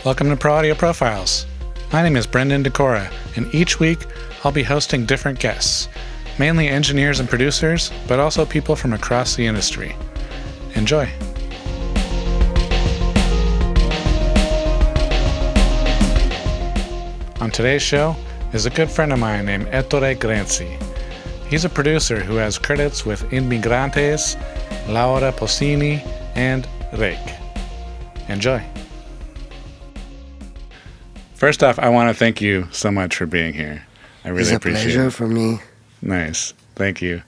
Welcome to Pro Audio Profiles. My name is Brendan Decora, and each week I'll be hosting different guests, mainly engineers and producers, but also people from across the industry. Enjoy. On today's show is a good friend of mine named Ettore Grenci. He's a producer who has credits with Inmigrantes, Pausini, and Reik. Enjoy. First off, I want to thank you so much for being here. I really appreciate it. It's a pleasure for me. Nice. Thank you.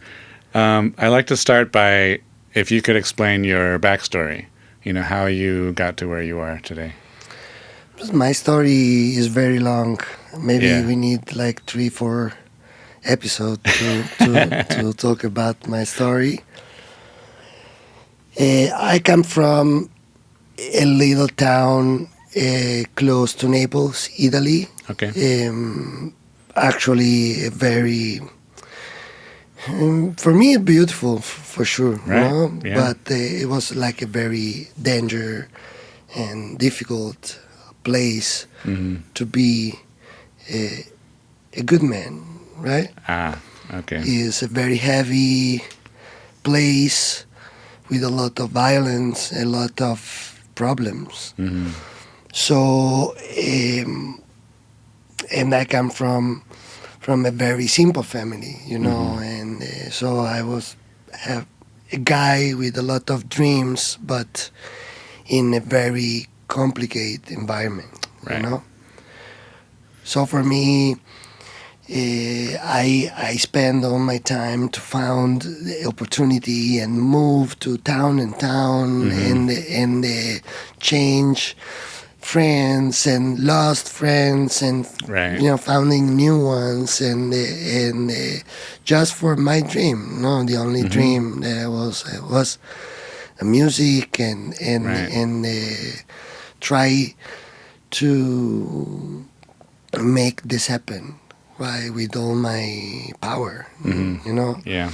I'd like to start by, if you could explain your backstory, how you got to where you are today. My story is very long. Maybe we need like 3-4 episodes to talk about my story. I come from a little town close to Naples, Italy. Okay. Actually, a very, for me, beautiful for sure. Right. Yeah. But it was like a very dangerous and difficult place to be a good man, right? Okay. It's a very heavy place with a lot of violence, a lot of problems. Mm-hmm. So, and I come from a very simple family, and so I was a guy with a lot of dreams, but in a very complicated environment, right. So for me, I spend all my time to find the opportunity and move to town and change friends and lost friends and founding new ones and just for my dream. The only dream that was music and try to make this happen, right, with all my power, Yeah.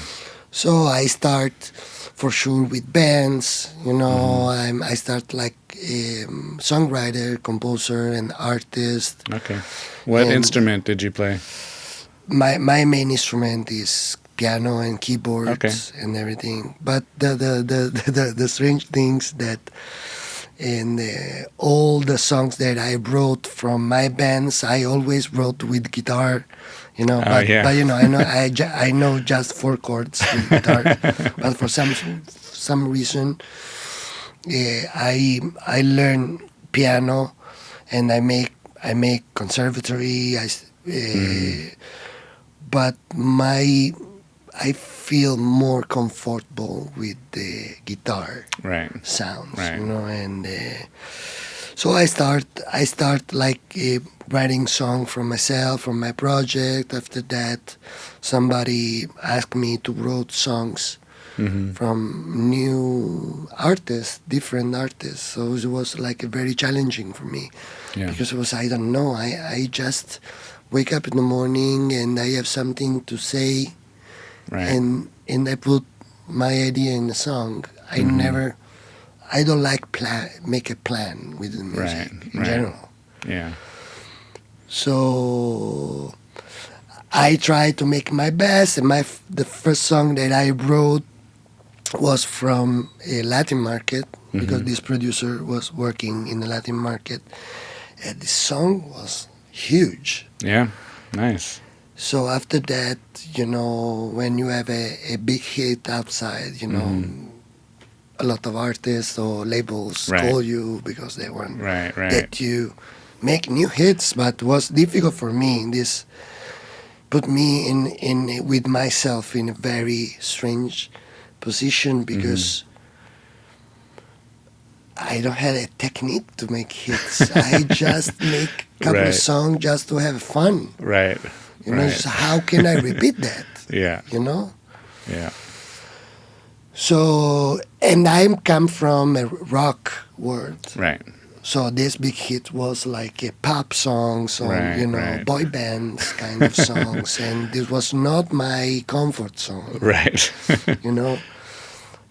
So I start for sure with bands, I start like a songwriter, composer, and artist. Okay. What instrument did you play? My main instrument is piano and keyboards and everything. But the strange things that in all the songs that I wrote from my bands, I always wrote with guitar, But I know just 4 chords with guitar. But for some reason, I learn piano, and I make conservatory. But I feel more comfortable with the guitar sounds, and so I start like writing song from myself, from my project. After that, somebody asked me to write songs from new artists, different artists. So it was like very challenging for me because I don't know. I just wake up in the morning and I have something to say. Right. And I put my idea in the song. I don't like make a plan with the music in general. Yeah. So I try to make my best, and the first song that I wrote was from a Latin market because this producer was working in the Latin market, and this song was huge. Yeah, nice. So after that, when you have a big hit outside, a lot of artists or labels call you because they want that you make new hits. But it was difficult for me. This put me in with myself in a very strange position because I don't have a technique to make hits. I just make a couple of songs just to have fun. Right. So how can I repeat that? Yeah. Yeah. So, and I come from a rock world. Right. So this big hit was like a pop songs or, boy bands kind of songs. And this was not my comfort zone. Right.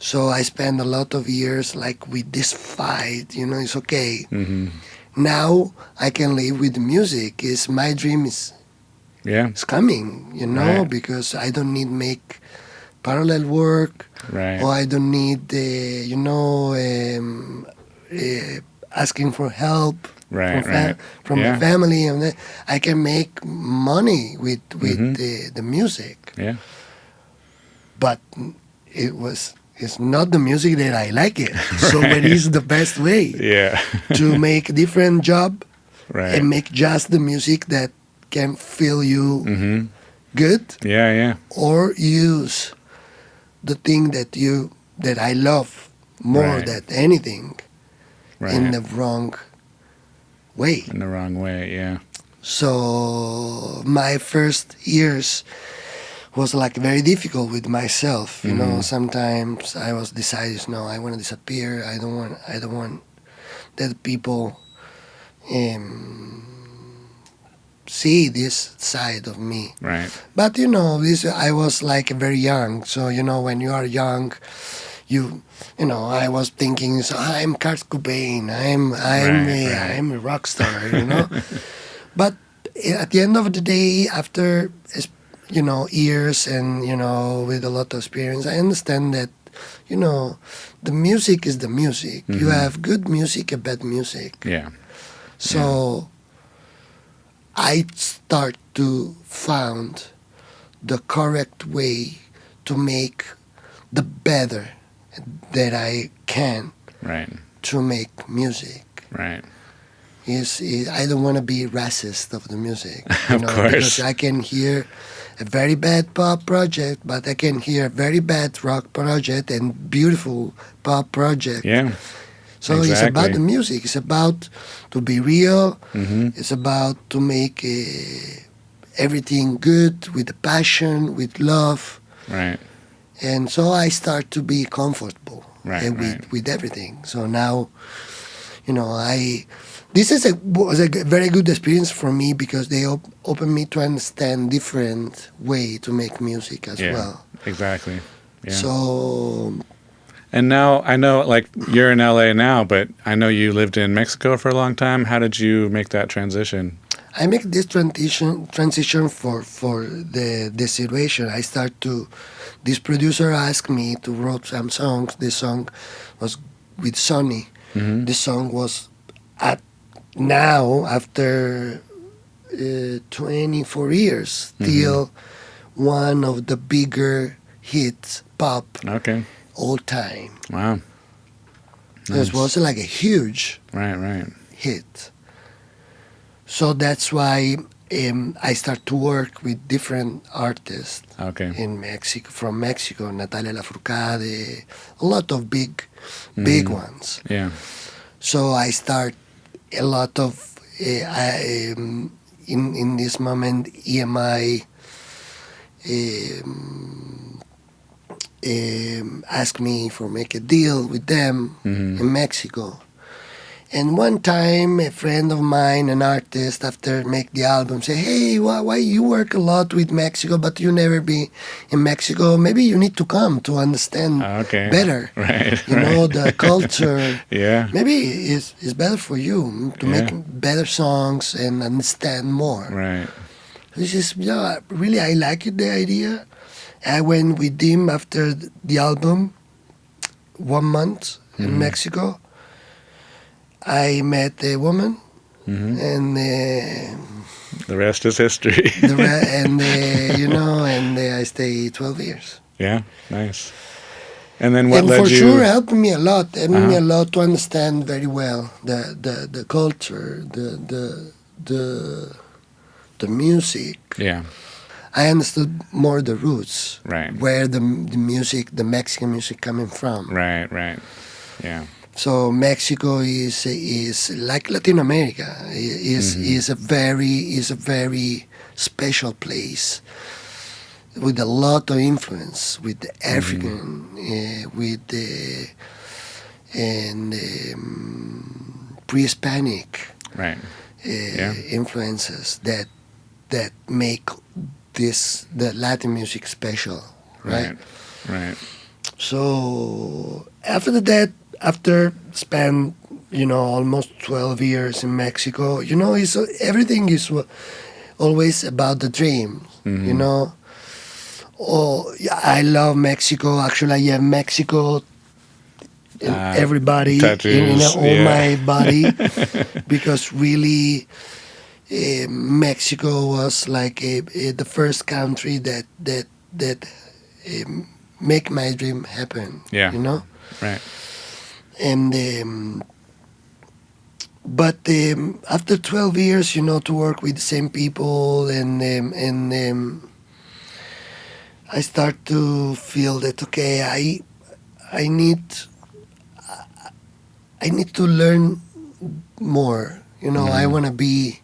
So I spent a lot of years like with this fight, it's okay. now I can live with the music. Is my dream is it's coming, because I don't need make parallel work, or I don't need asking for help from my family, and I can make money with the music. Yeah. But it's not the music that I like it. So it is the best way to make a different job and make just the music that can feel you good. Or use the thing that I love more than anything in the wrong way. In the wrong way, yeah. So my first years was like very difficult with myself. Sometimes I was decided, no, I want to disappear. I don't want that people see this side of me. Right. But I was like very young. So when you are young, I was thinking, so I'm Kurt Cobain. I'm a rock star. But at the end of the day, after years and with a lot of experience, I understand that the music is the music. You have good music and bad music. Yeah. So I start to find the correct way to make the better that I can to make music. Right. I don't want to be racist of the music, of course, because I can hear a very bad pop project, but I can hear a very bad rock project and beautiful pop project. Yeah. So It's about the music. It's about to be real. It's about to make everything good with the passion, with love. Right. And so I start to be comfortable with everything. So now, this was a very good experience for me, because they opened me to understand different way to make music as well. Exactly. Yeah. So. And now I know, like, you're in LA now, but I know you lived in Mexico for a long time. How did you make that transition? I make this transition for the situation. I start to. This producer asked me to write some songs. This song was with Sonny. This song was now after 24 years still one of the bigger hits pop all time. Wow. Nice. This was like a huge hit. So that's why I start to work with different artists in Mexico, from Mexico, Natalia Lafourcade, a lot of big ones. Yeah. So I start a lot of in this moment EMI asked me for make a deal with them in Mexico. And one time, a friend of mine, an artist, after make the album, say, "Hey, why you work a lot with Mexico, but you never be in Mexico? Maybe you need to come to understand better, the culture. Maybe it's better for you to make better songs and understand more." Right. This is really, I like it, the idea. I went with him after the album, 1 month in Mexico. I met a woman, and the rest is history. And I stayed 12 years. Yeah, nice. And then what led for you? Sure helped me a lot. Helped me a lot to understand very well the culture, the music. Yeah. I understood more the roots, right? Where the music, the Mexican music, coming from. Right. Yeah. So Mexico is like Latin America. Is a very special place with a lot of influence with the African, with the pre-Hispanic influences that make the Latin music special, right? Right. So after that. After spend, almost 12 years in Mexico. Everything is always about the dream. Oh, yeah, I love Mexico. Actually, I have Mexico in everybody, in all my body, because really, Mexico was like the first country that make my dream happen. Yeah. Right. And but after 12 years, to work with the same people, and I start to feel that I need to learn more. I want to be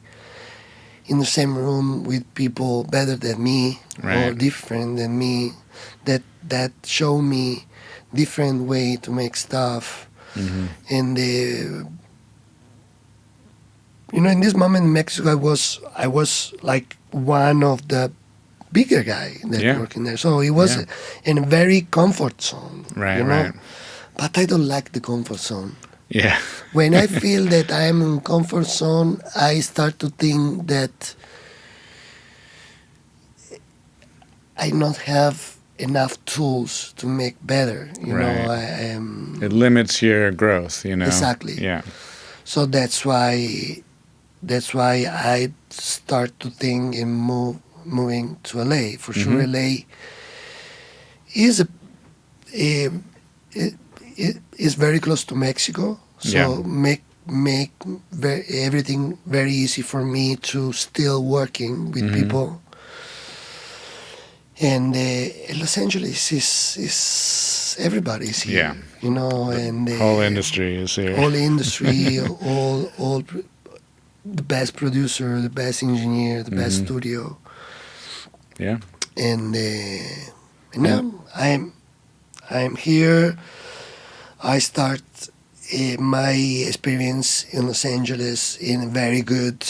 in the same room with people better than me, or different than me, that show me different way to make stuff. And in this moment in Mexico, I was like one of the bigger guy that working there, so it was in a very comfort zone. Right. But I don't like the comfort zone. Yeah. When I feel that I am in comfort zone, I start to think that I not have enough tools to make better. It limits your growth. Exactly. Yeah. So that's why I start to think in moving to LA. For sure, LA is is very close to Mexico, so make everything very easy for me to still working with people. And Los Angeles is everybody's here, and whole industry is here. Whole industry, all the best producer, the best engineer, the best studio. Yeah. And now I'm here. I start my experience in Los Angeles in a very good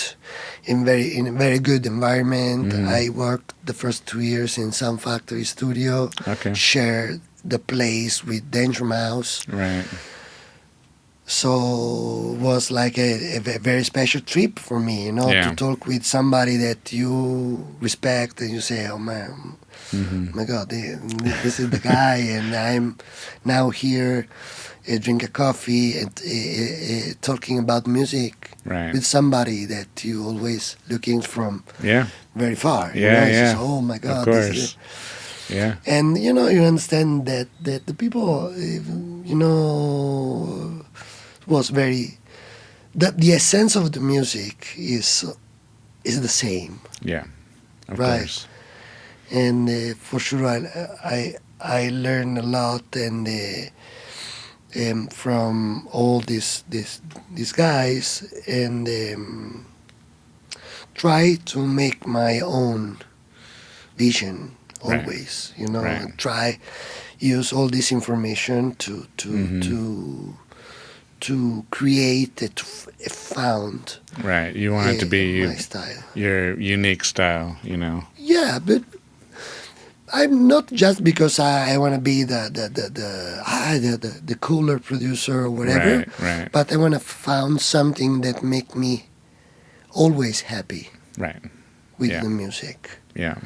environment. I worked the first 2 years in Sound Factory Studio. Okay. Shared the place with Danger Mouse. Right. So it was like a very special trip for me, to talk with somebody that you respect, and you say, oh man, my God, this is the guy, and I'm now here, drink a coffee and talking about music with somebody that you always looking from very far. Yeah. Oh my God, of course. And you understand that the people, was very the essence of the music is the same. Yeah, of course. And for sure, I learned a lot, and from all these guys, and try to make my own vision always. And try use all this information to create a found. Right, you want it to be my style, your unique style, Yeah, but I'm not just because I want to be the cooler producer or whatever. Right. But I want to found something that make me always happy. Right. With the music. Yeah,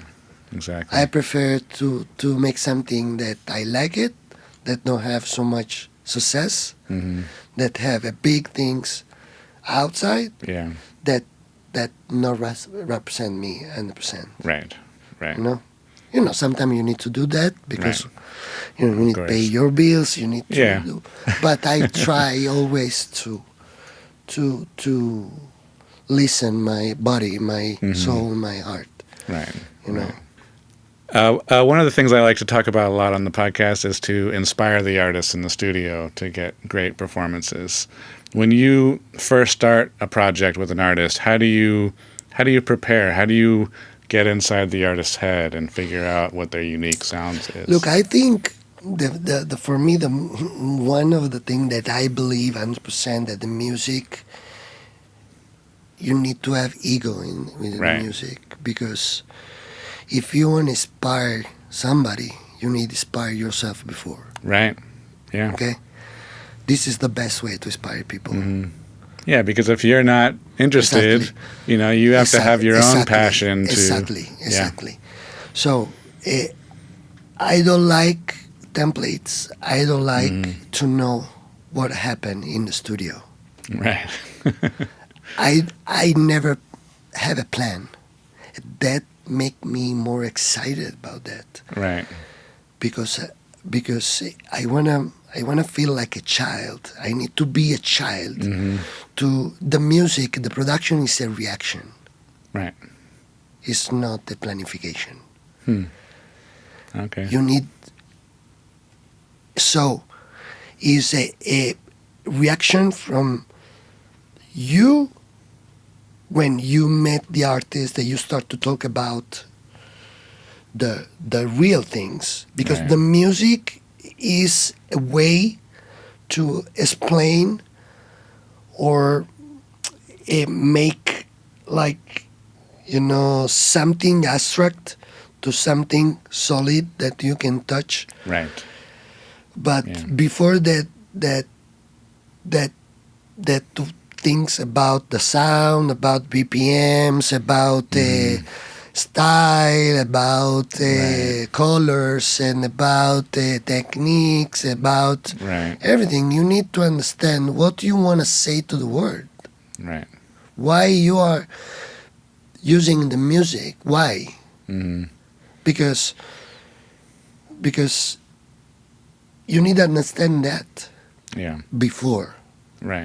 exactly. I prefer to make something that I like it, that don't have so much success, that have a big things outside, that not represent me 100%. Right. Sometimes you need to do that because you need to pay your bills. You need to do. But I try always to listen my body, my soul, my heart. Right. One of the things I like to talk about a lot on the podcast is to inspire the artists in the studio to get great performances. When you first start a project with an artist, how do you prepare? How do you get inside the artist's head and figure out what their unique sound is? Look, I think for me, one of the things that I believe 100% that the music, you need to have ego with the music, because if you want to inspire somebody, you need to inspire yourself before. Right. Yeah. Okay. this is the best way to inspire people. Mm-hmm. Yeah, because if you're not interested, exactly. You have to have your own passion. Exactly. So I don't like templates. I don't like to know what happened in the studio. Right. I never have a plan. That make me more excited about that. Right. Because I wanna feel like a child. I need to be a child. To the music. The production is a reaction. Right. It's not a planification. Okay. You need. So, is a reaction from you when you met the artist, that you start to talk about the real things, because the music is a way to explain or make, like, something abstract to something solid that you can touch. Right. But before that things about the sound, about BPMs, about style, about colors, and about techniques, about everything. You need to understand what you want to say to the world. Right. Why you are using the music. Why? Because you need to understand that before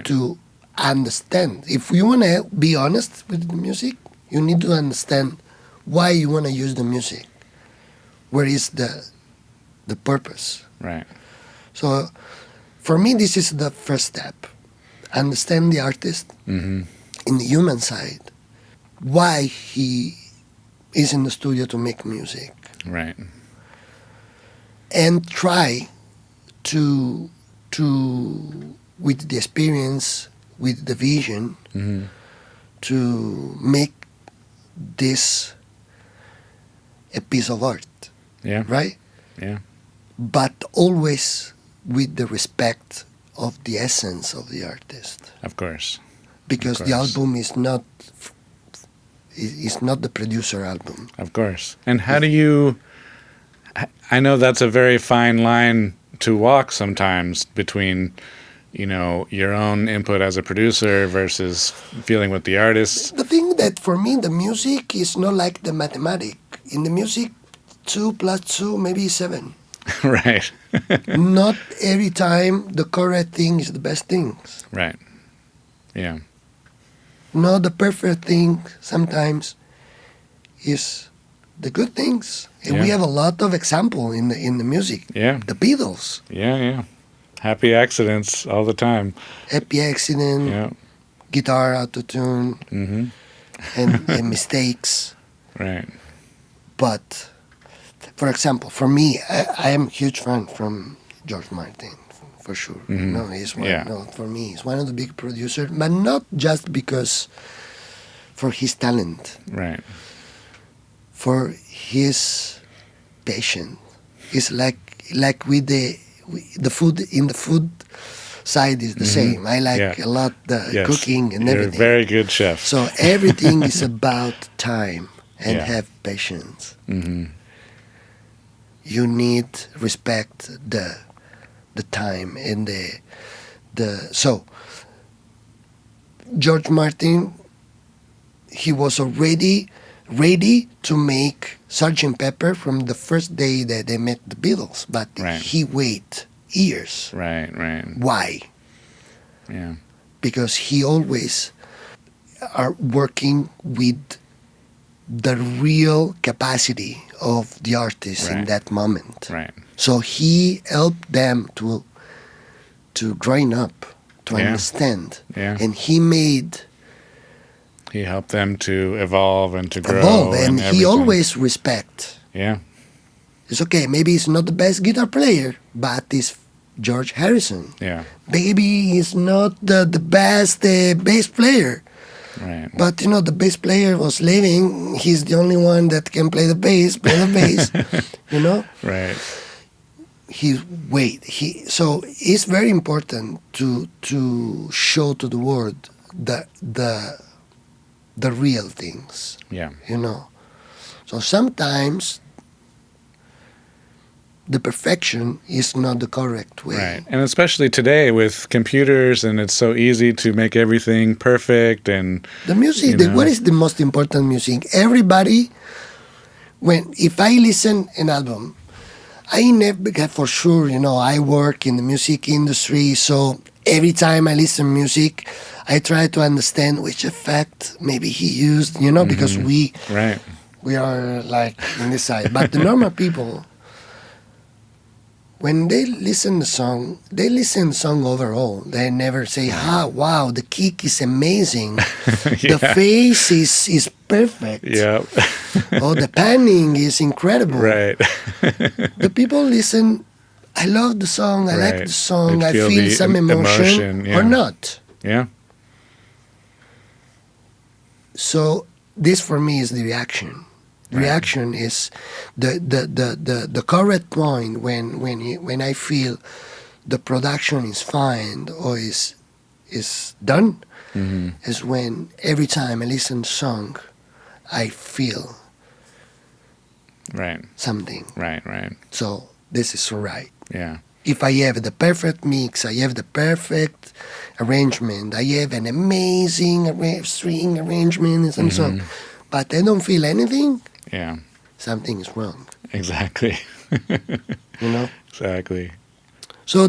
to understand. If you want to be honest with the music, you need to understand why you want to use the music. Where is the purpose? Right. So for me, this is the first step. Understand the artist in the human side. Why he is in the studio to make music. Right. And try to with the experience, with the vision, to make this a piece of art. Yeah. Right? Yeah. But always with the respect of the essence of the artist. Of course. Because the album is not the producer album. Of course. And how do you... I know that's a very fine line to walk sometimes between, your own input as a producer versus feeling with the artist. The thing that for me, the music is not like the mathematics. In the music, 2 + 2 maybe 7. Right. Not every time the correct thing is the best thing. Right. Yeah. Not the perfect thing sometimes is the good things. And we have a lot of example in the music. Yeah. The Beatles. Yeah. Happy accidents all the time. Happy accident. Yeah. Guitar auto-tune. And mistakes. Right. But, for example, for me, I am a huge fan from George Martin, for sure. He's one. No, for me, he's one of the big producers, but not just because for his talent. Right. For his patience. It's like with the food, in the food side is the same. I like a lot the cooking and everything. You're a very good chef. So everything is about time and have patience. You need respect the time and the so George Martin, he was already ready to make Sgt. Pepper from the first day that they met the Beatles, but he waited years. Right. Why? Yeah. Because he always are working with the real capacity of the artist in that moment. Right. So he helped them to growing up, to understand. Yeah. And he helped them to evolve and to grow. And he always respect. Yeah. It's okay, maybe he's not the best guitar player, but he's George Harrison. Yeah. Maybe he's not the best bass player. Right. But, the bass player was leaving. He's the only one that can play the bass. Right. his weight. So it's very important to show to the world the real things. Yeah. So sometimes the perfection is not the correct way. Right. And especially today with computers, and it's so easy to make everything perfect. And the music, what is the most important music? Everybody, if I listen an album, I never, for sure, I work in the music industry, so every time I listen music, I try to understand which effect maybe he used, because we are like in this side. But the normal people, when they listen the song, they listen the song overall. They never say, wow, the kick is amazing. The face is perfect. Yeah. Oh, the panning is incredible. Right. The people listen, I love the song, I like the song, I feel some emotion or not. Yeah. So this for me is the reaction. Reaction is the correct point when I feel the production is fine or is done, is when every time I listen to song, I feel something. Right. So this is all right. Yeah. If I have the perfect mix, I have the perfect arrangement, I have an amazing string arrangement and so on, but I don't feel anything. Yeah. Something is wrong. Exactly. Exactly. So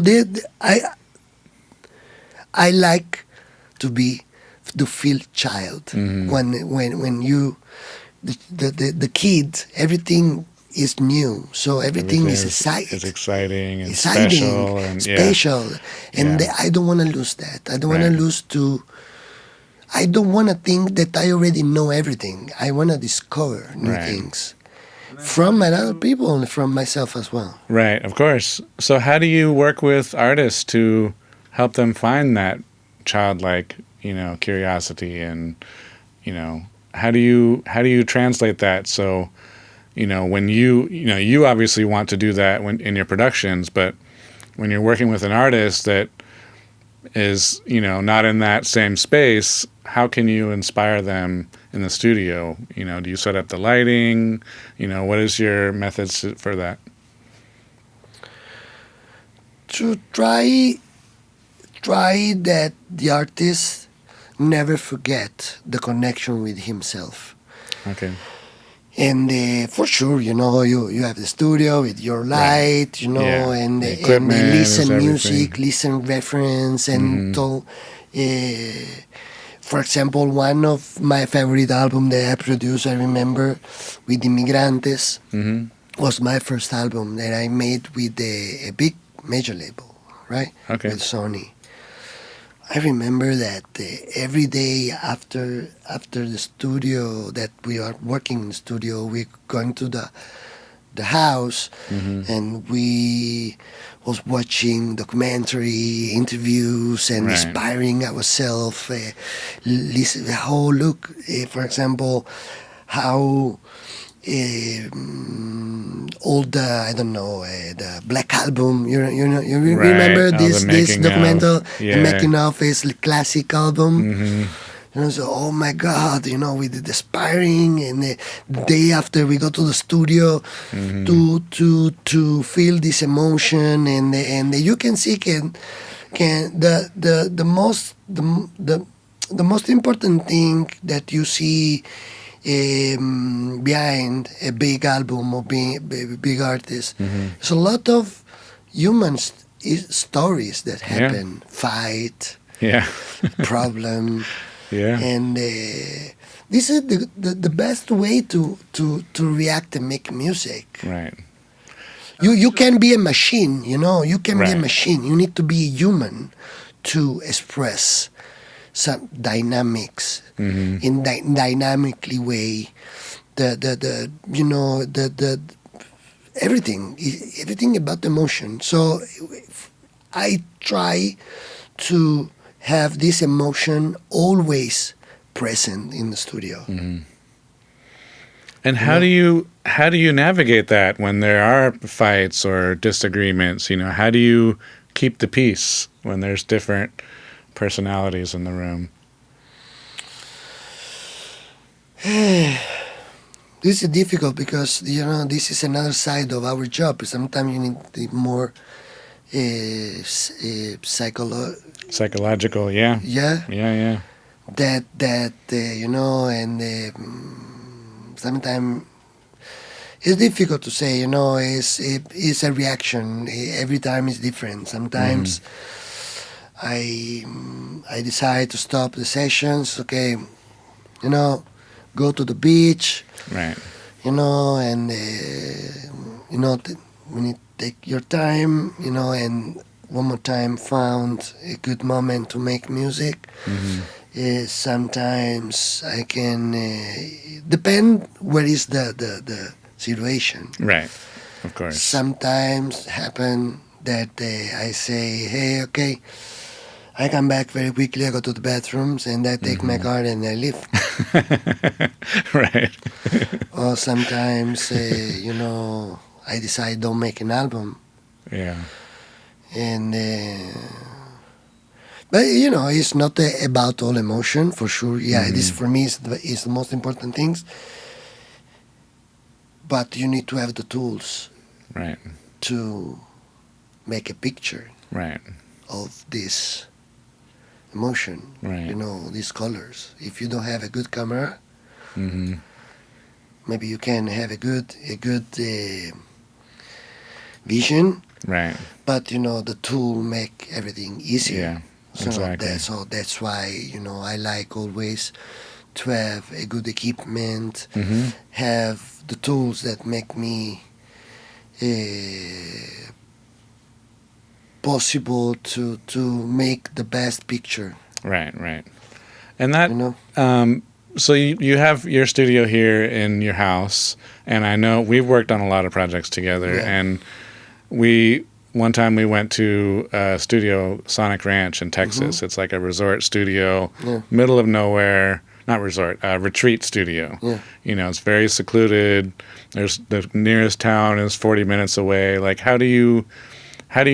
I like to feel child when you the kid, everything is new, so everything is exciting. It's exciting and special. And I don't want to lose that. I don't want to I don't want to think that I already know everything. I want to discover new things from other people and from myself as well. Right, of course. So how do you work with artists to help them find that childlike, curiosity, and, how do you translate that? So, when you obviously want to do that in your productions, but when you're working with an artist that is, not in that same space, how can you inspire them in the studio? Do you set up the lighting? What is your methods for that? To try that the artist never forget the connection with himself. Okay. And for sure, you have the studio with your light, and listen music, listen reference, and for example, one of my favorite album that I produced, I remember, with Inmigrantes, was my first album that I made with a big major label, right? Okay. With Sony. I remember that every day after the studio, that we are working in the studio, we're going to the house, and we was watching documentary interviews and inspiring ourselves. Listen, look, for example, how all the Black Album, you remember this documental, the making of his classic album. So, oh my God, we did aspiring, and the day after we go to the studio to feel this emotion, and you can see the most important thing that you see behind a big album or big artist. There's a lot of human stories that happen, fight, problem. And this is the best way to react and make music. Right. You can be a machine, you can be a machine. You need to be human to express some dynamics in dynamically way. The everything about emotion. So I try to have this emotion always present in the studio. And how do you navigate that when there are fights or disagreements? How do you keep the peace when there's different personalities in the room? This is difficult because this is another side of our job. Sometimes you need the more psychological, yeah. That and sometimes it's difficult to say. It's a reaction. Every time is different. Sometimes I decide to stop the sessions. Okay, go to the beach. Right. And when you take your time, and one more time found a good moment to make music. Sometimes I can depend where is the situation. Right, of course. Sometimes happen that I say, hey, okay, I come back very quickly, I go to the bathrooms, and I take my card and I leave. Right. Or sometimes, I decide don't make an album. Yeah. And but it's not about all emotion for sure. Yeah, this for me is the most important things. But you need to have the tools, right, to make a picture, right, of this emotion. Right. These colors. If you don't have a good camera, maybe you can have a good vision. Right. But the tool make everything easier. Yeah. Exactly. So that's why I like always to have a good equipment, have the tools that make me possible to make the best picture. Right. And that so you have your studio here in your house, and I know we've worked on a lot of projects together, and one time we went to a studio, Sonic Ranch in Texas. It's like a resort studio, middle of nowhere. Not resort, retreat studio. Yeah. It's very secluded. There's the nearest town is 40 minutes away. Like, how do you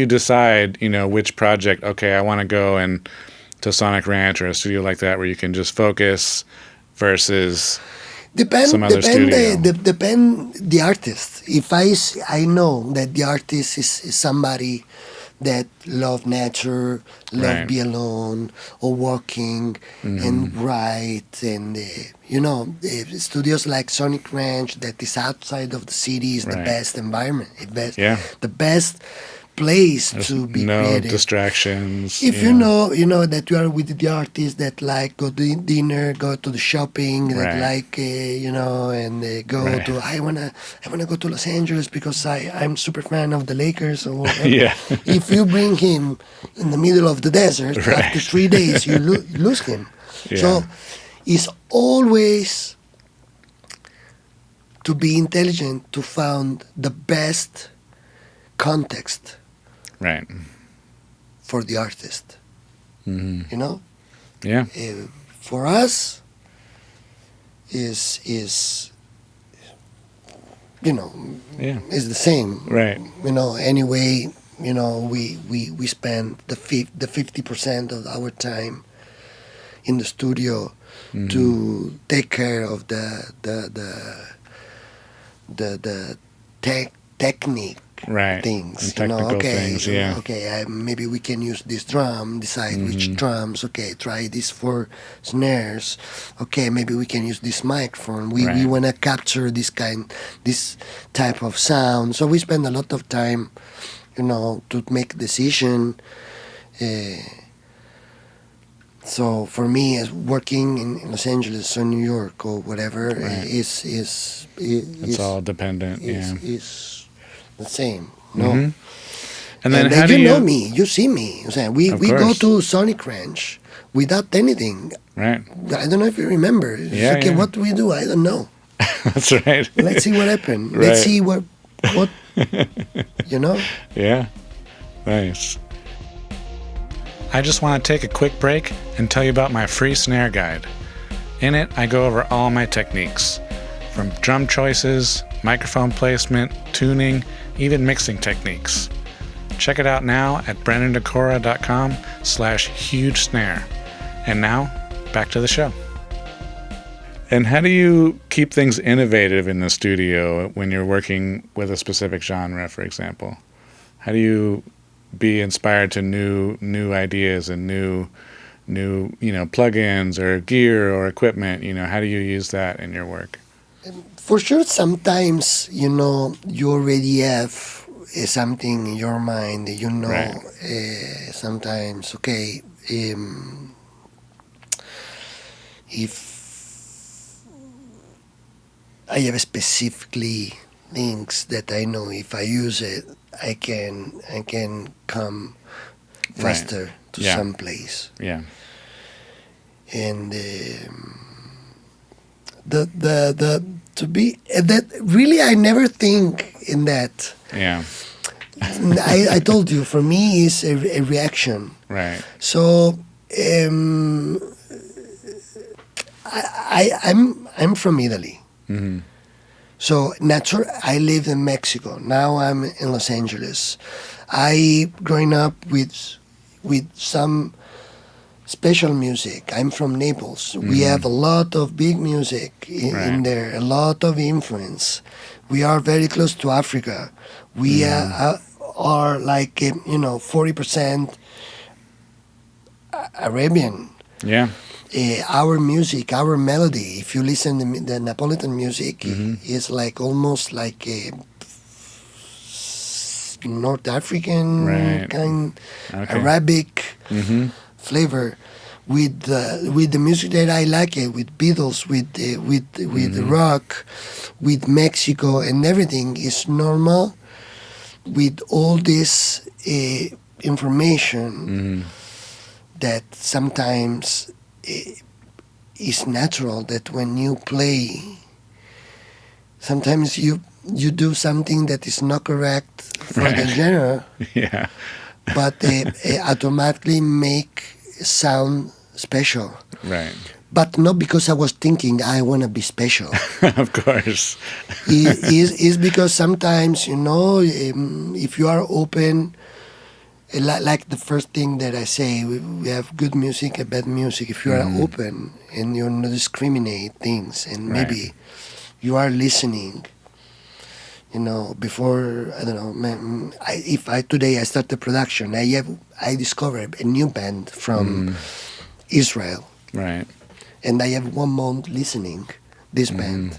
decide, which project? Okay, I want to go to Sonic Ranch or a studio like that where you can just focus versus some other studio. Depend the artist. If I know that the artist is somebody that love nature, love be alone, or walking and write, and studios like Sonic Ranch that is outside of the city is the best environment, the best place to be creative. No distractions. If you know that you are with the artists that like go to dinner, go to the shopping, that like and go to I wanna go to Los Angeles because I'm super fan of the Lakers or whatever. If you bring him in the middle of the desert, after 3 days you lose him. So it's always to be intelligent to find the best context. Right. For the artist. Yeah. For us is is the same. Right. Anyway, we spend the 50% of our time in the studio to take care of the technique. Things, technical things, Okay, maybe we can use this drum. Decide which drums. Okay, try these 4 snares. Okay, maybe we can use this microphone. We want to capture this type of sound. So we spend a lot of time, to make decision. So for me, as working in Los Angeles or New York or whatever, it's all dependent. Is the same, no. And then how do you know me? You see me. We go to Sonic Ranch without anything. Right. I don't know if you remember. What do we do? I don't know. That's right. Let's see what happened. Let's see what Yeah. Nice. I just want to take a quick break and tell you about my free snare guide. In it, I go over all my techniques. from drum choices, microphone placement, tuning, even mixing techniques. Check it out now at brandondecora.com/huge snare. And now, back to the show. And how do you keep things innovative in the studio when you're working with a specific genre, for example? How do you be inspired to new ideas and new plugins or gear or equipment? How do you use that in your work? For sure, sometimes, you already have something in your mind, Right. Sometimes, okay, if I have specifically things that I know if I use it, I can come faster to some place. Yeah. And to be that really, I never think in that. Yeah. I told you, for me, it's a reaction. Right. So I'm from Italy. Mm-hmm. So I live in Mexico. Now I'm in Los Angeles. I growing up with some special music. I'm from Naples. Mm-hmm. We have a lot of big music in there, a lot of influence. We are very close to Africa. We are like 40% Arabian. Yeah. Our music, our melody, if you listen to the Napolitan music, is like almost like a North African kind, Arabic flavor. With the music that I like, with Beatles, with rock, with Mexico and everything is normal. With all this information that sometimes is natural, that when you play, sometimes you do something that is not correct for the genre, but automatically make sound special. Right. But not because I was thinking I want to be special. Of course. Is because sometimes, if you are open, like the first thing that I say, we have good music and bad music. If you are open and you don't discriminate things, and maybe you are listening, before, I don't know, today I start the production, I discovered a new band from Israel. Right. And I have 1 month listening this band.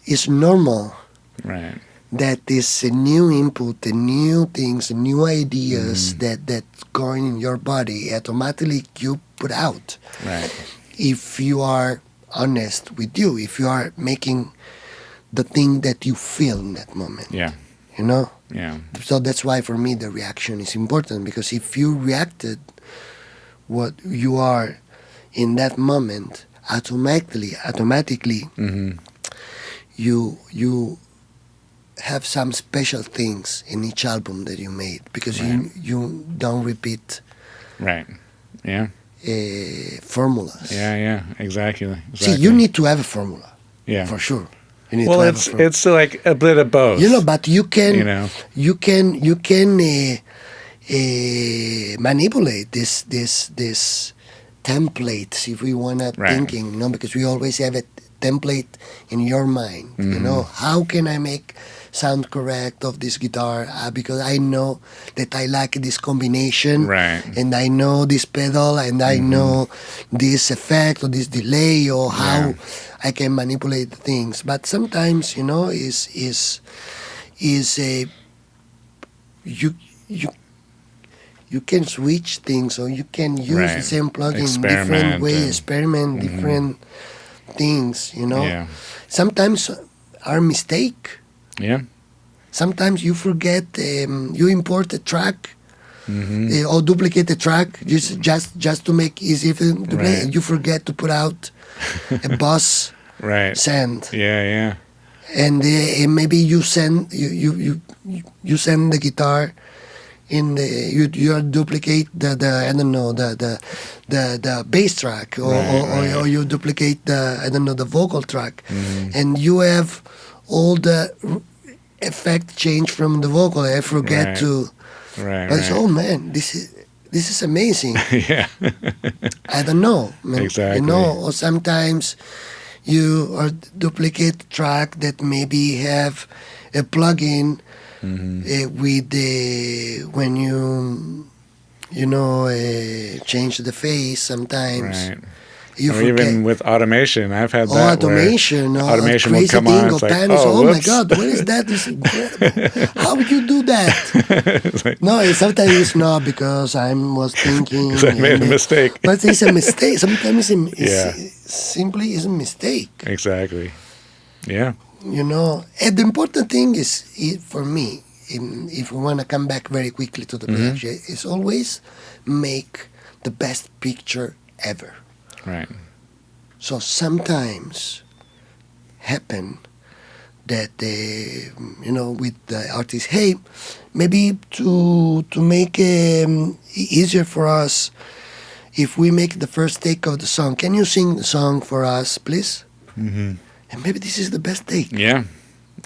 It's normal. Right. That is a new input, new things, new ideas that going in your body, automatically you put out. Right. If you are honest with you, if you are making the thing that you feel in that moment. Yeah. Yeah. So that's why for me the reaction is important, because if you reacted what you are in that moment, automatically you have some special things in each album that you made, because you don't repeat formulas. Yeah, exactly. See, you need to have a formula. Yeah, for sure. You need to have it's like a bit of both. But you can manipulate this templates if we want to thinking, because we always have a template in your mind. How can I make sound correct of this guitar? Because I know that I like this combination, and I know this pedal, and I know this effect or this delay, or how I can manipulate things. But sometimes, is a you can switch things, or you can use the same plugin in different ways, experiment different things, Sometimes our mistake. Yeah. Sometimes you forget, you import a track or duplicate a track just to make easy to play, and you forget to put out a boss send. Yeah. And maybe you send the guitar in the you duplicate the I don't know the bass track or you duplicate the I don't know the vocal track, and you have all the effect change from the vocal. I forget to. But oh man, this is amazing. Yeah. I don't know, man. Exactly. You know, or sometimes you or duplicate track that maybe have a plugin with the when you know change the phase sometimes. Right. You or forget. even with automation, I've had that. Automation Will come on. It's like, oh my God, what is that? This is incredible. How would you do that? Like, no, sometimes it's not because I was thinking. I made a mistake. But it's a mistake. Sometimes it's simply is a mistake. Exactly. Yeah. You know, and the important thing is for me, if we want to come back very quickly to the production, is always make the best picture ever. Right. So sometimes happen that you know, with the artist, hey, maybe to make easier for us, if we make the first take of the song, can you sing the song for us, please? And maybe this is the best take. Yeah,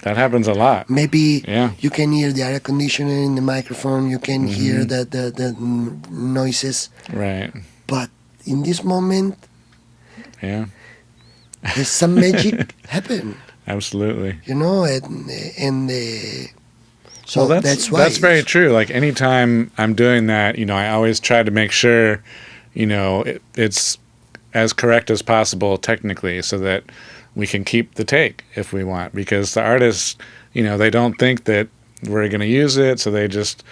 that happens a lot. Maybe you can hear the air conditioner in the microphone, you can hear the noises. Right. But in this moment, there's some magic happen. Absolutely. You know, and so that's why. That's very true. Like anytime I'm doing that, you know, I always try to make sure, you know, it's as correct as possible technically, so that we can keep the take if we want. Because the artists, you know, they don't think that we're going to use it, so they just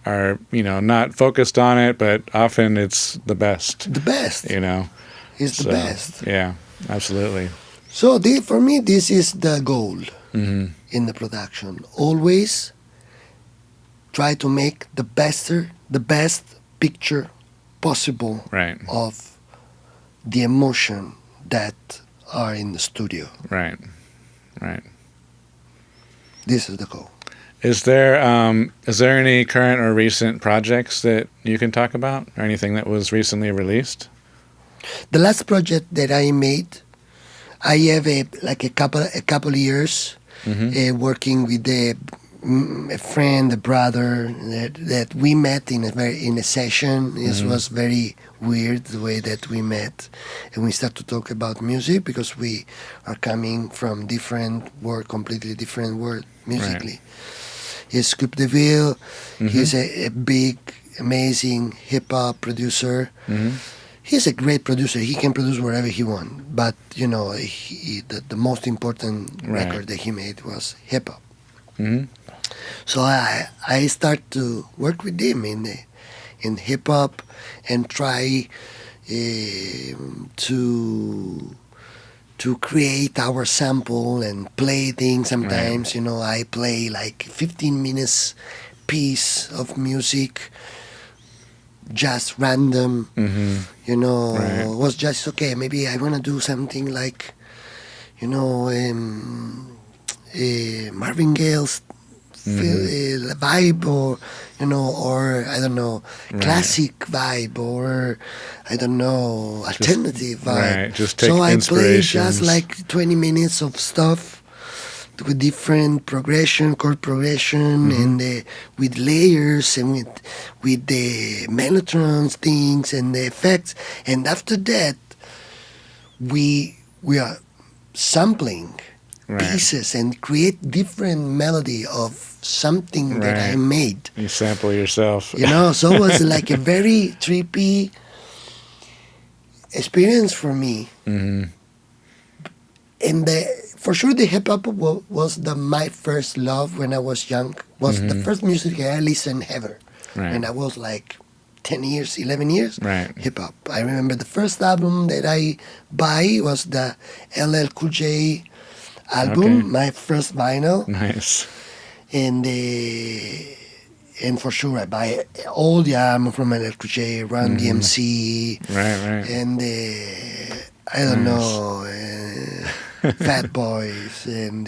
are, you know, not focused on it. But often it's the best. The best. You know. It's the best. Yeah, absolutely. So for me, this is the goal in the production. Always try to make the best picture possible of the emotion that are in the studio. Right, right. This is the goal. Is there any current or recent projects that you can talk about, or anything that was recently released? The last project that I made, I have a couple years working with a friend, a brother that we met in a session. It was very weird the way that we met, and we start to talk about music because we are coming from completely different world musically. Right. He's Scoop DeVille. He's a big, amazing hip hop producer. He's a great producer. He can produce wherever he wants. But, you know, the most important record that he made was hip-hop. So I start to work with him in hip-hop and try to create our sample and play things sometimes. You know, I play like 15 minutes piece of music, just random, you know, it was just okay. Maybe I want to do something like, you know, Marvin Gaye's vibe, or you know, or I don't know, classic vibe, or I don't know, alternative vibe. Right. Just take so I play inspirations. just like 20 minutes of stuff with different chord progression, and with layers, and with the mellotrons things and the effects. And after that, we are sampling pieces and create different melody of something that I made. You sample yourself. You know, so it was like a very trippy experience for me. And for sure, the hip hop was my first love when I was young. Was the first music I listened ever. And I was like 10 years, 11 years. Hip hop. I remember the first album that I buy was the LL Cool J album, my first vinyl. Nice. And for sure, I buy all the album from LL Cool J, Run DMC. And I don't know. Fat Boys and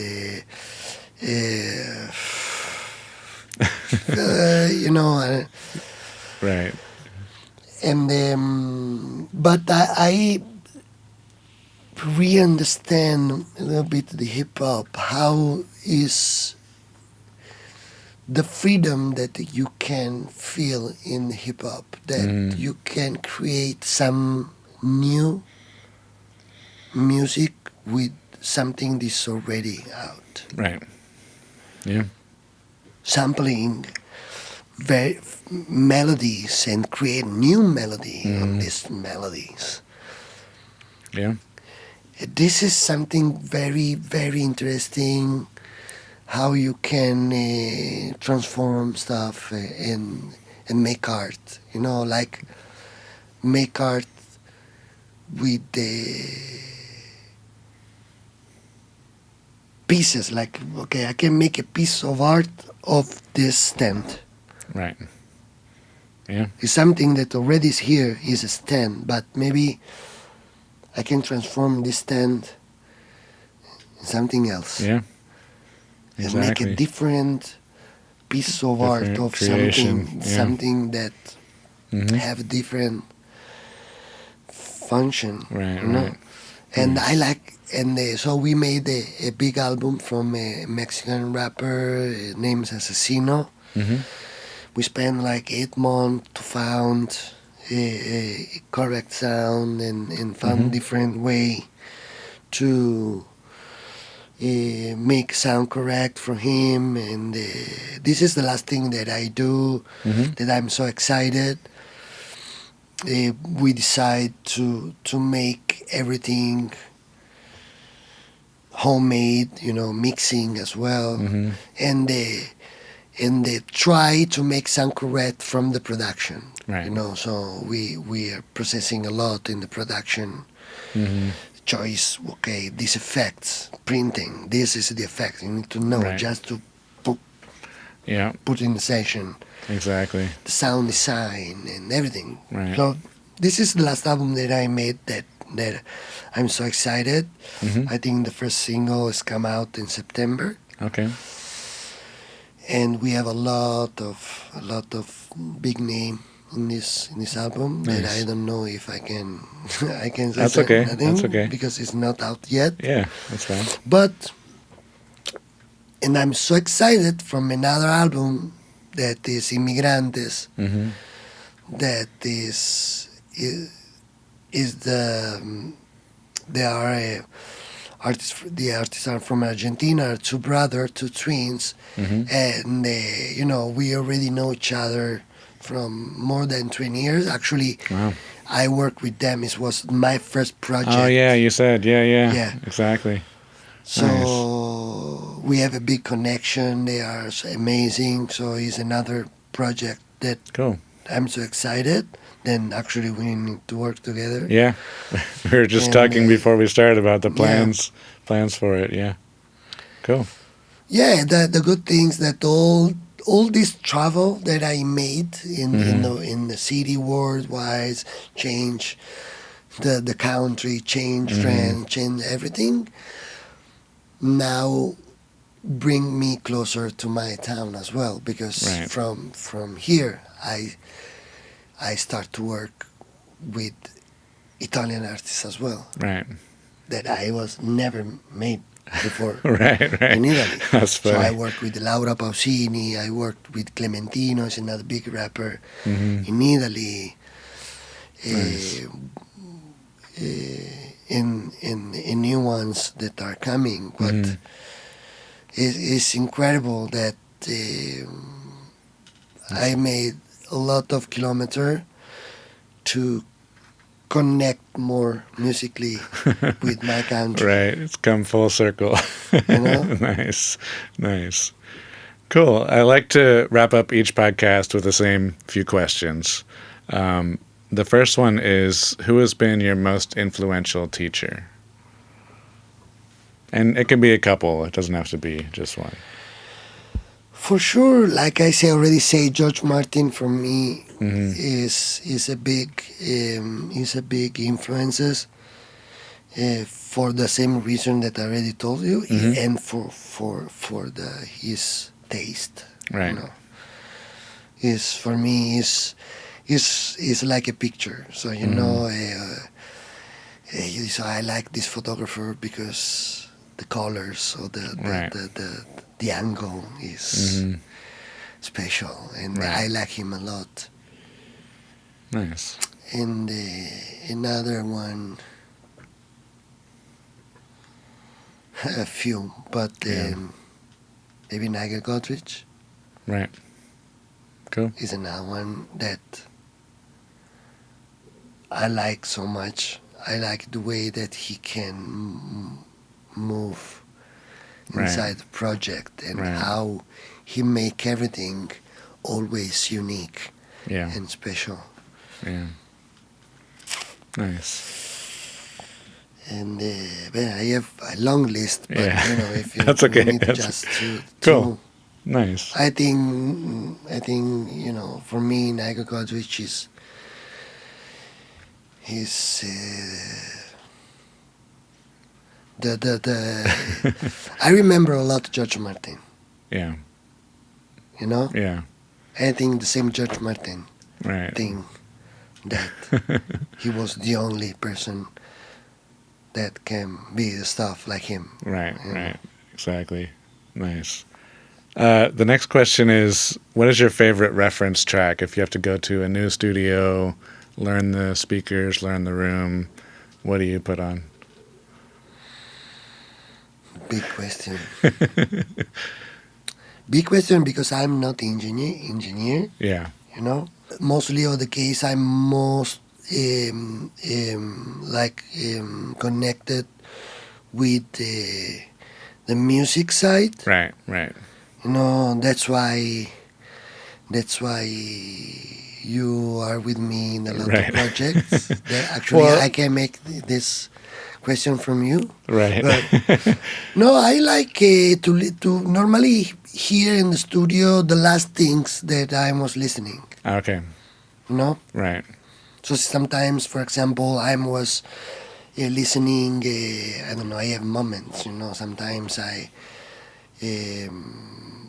you know. Right. And but I re-understand a little bit the hip hop. How is the freedom that you can feel in hip hop, that you can create some new music with something that's already out. Right. Yeah. Sampling very melodies and create new melody on these melodies. Yeah. This is something very, very interesting. How you can transform stuff and make art. You know, like make art with the pieces. Like, okay, I can make a piece of art of this stand. Right. Yeah. It's something that already is here, is a stand, but maybe I can transform this stand in something else. Yeah. Exactly. And make a different piece of art of creation. something that have different function. Right, you know? right. And I like, and so we made a big album from a Mexican rapper named Asesino. We spent like 8 months to find a correct sound and found different way to make sound correct for him. And this is the last thing that I do that I'm so excited. We decide to make everything homemade, you know, mixing as well, and they try to make sound correct from the production. Right. You know, so we are processing a lot in the production. Choice, okay, these effects, printing, this is the effect. You need to know just to put in the session. Exactly. The sound design and everything. Right. So this is the last album that I made that I'm so excited. I think the first single has come out in September. Okay. And we have a lot of big name in this album that I don't know if I can I can say That's okay. nothing That's okay. because it's not out yet. Yeah, that's fine. But and I'm so excited from another album that is Inmigrantes. That is the they are artists. The artists are from Argentina, two brothers, two twins, and you know, we already know each other from more than 20 years. Actually, I worked with them. It was my first project. Oh yeah, you said yeah. Exactly. So we have a big connection. They are so amazing. So it's another project that I'm so excited. Then actually we need to work together. Yeah, we were just talking before we started about the plans for it. Yeah, cool. Yeah, the good things that all this travel that I made in the city worldwide change the country, change friends, change everything. Now bring me closer to my town as well, because from here I start to work with Italian artists as well. Right. That I was never made before. right. In Italy. That's funny. So I worked with Laura Pausini. I worked with Clementino, is another big rapper in Italy. Nice. In new ones that are coming, but it's incredible that I made a lot of kilometers to connect more musically with my country. Right, it's come full circle. You know? Nice. Cool. I like to wrap up each podcast with the same few questions. The first one is, who has been your most influential teacher? And it can be a couple. It doesn't have to be just one. For sure, like I already say, George Martin for me is a big influences for the same reason that I already told you, and for his taste. Right. You know? is for me is like a picture. So you know, so I like this photographer because the colors or the angle is special, and I like him a lot. Nice. And another one, a few, but maybe Nigel Godrich. Right. Cool. Is another one that I like so much. I like the way that he can move inside the project and how he make everything always unique and special. Yeah. Nice. And I have a long list, but you know, if you That's okay. need just cool. Nice. I think you know, for me, Nigel Godrich is I remember a lot George Martin. Yeah. You know? Yeah. I think the same George Martin thing, that he was the only person that can be stuff like him. Right, right. Exactly. Nice. The next question is, what is your favorite reference track if you have to go to a new studio, learn the speakers, learn the room? What do you put on? Big question. Big question, because I'm not engineer. Yeah. You know, mostly of the case I'm most connected with the music side. Right, right. You know, that's why you are with me in a lot of projects. That actually, I can make this question from you. Right. But no, I like to normally hear in the studio the last things that I was listening. Okay. You know? Right. So sometimes, for example, I was listening, I don't know, I have moments, you know, sometimes I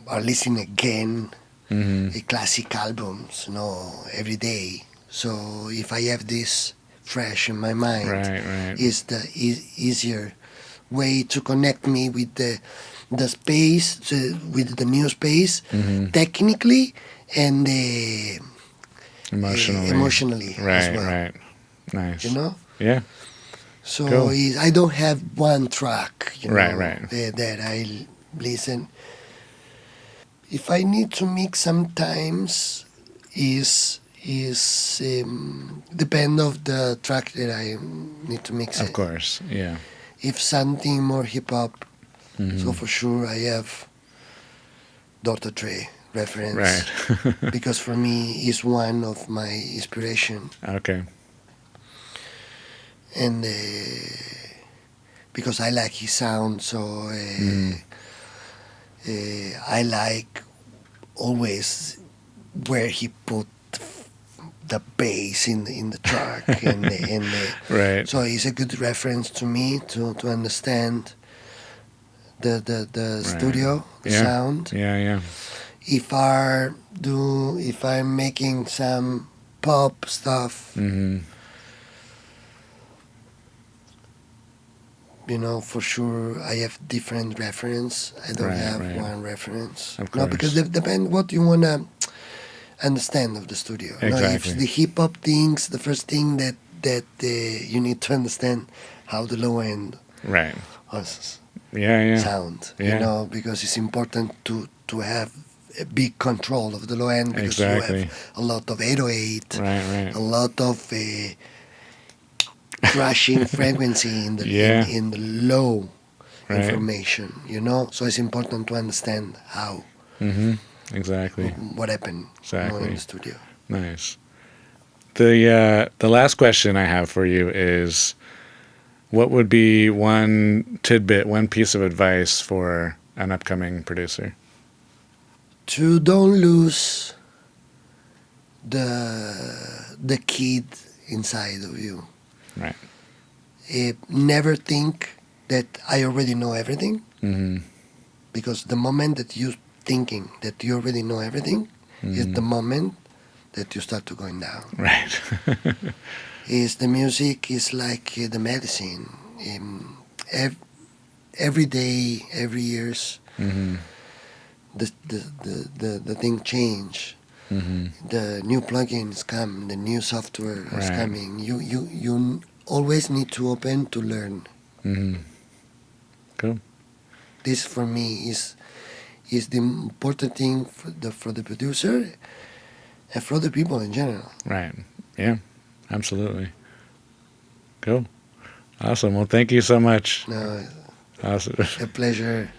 are listening again classic albums, you know, every day. So if I have this fresh in my mind, is the easier way to connect me with the space, with the new space, technically and emotionally as well. Right. Nice. You know? Yeah. So cool. I don't have one track, you know, that I listen. If I need to mix sometimes, is depend of the track that I need to mix. Of course, yeah. If something more hip hop, so for sure I have Dr. Dre reference, right? because for me he's one of my inspiration. Okay. And because I like his sound, so I like always where he put the bass in the track, right. So it's a good reference to me to understand the studio, the sound. Yeah. If I'm making some pop stuff, you know, for sure I have different reference. I don't have one reference. Of course. No, because it depends what you want to understand of the studio. Exactly. No, if the hip hop things, the first thing that you need to understand how the low end sound. You know, because it's important to have a big control of the low end, because you have a lot of 808, a lot of crashing frequency in the low information, you know. So it's important to understand how what happened in the studio. Nice. The last question I have for you is, what would be one tidbit, one piece of advice for an upcoming producer? To don't lose the kid inside of you. Right. Never think that I already know everything, because the moment that you're thinking that you already know everything, It's the moment that you start to going down. Right. Is the music is like the medicine. Every day, every years, the thing change. The new plugins come, the new software is coming. You always need to open to learn. Cool. This for me is the important thing for the producer and for the people in general. Right. Yeah. Absolutely. Cool. Awesome. Well, thank you so much. No, awesome. A pleasure.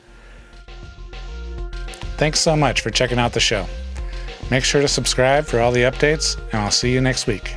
Thanks so much for checking out the show. Make sure to subscribe for all the updates, and I'll see you next week.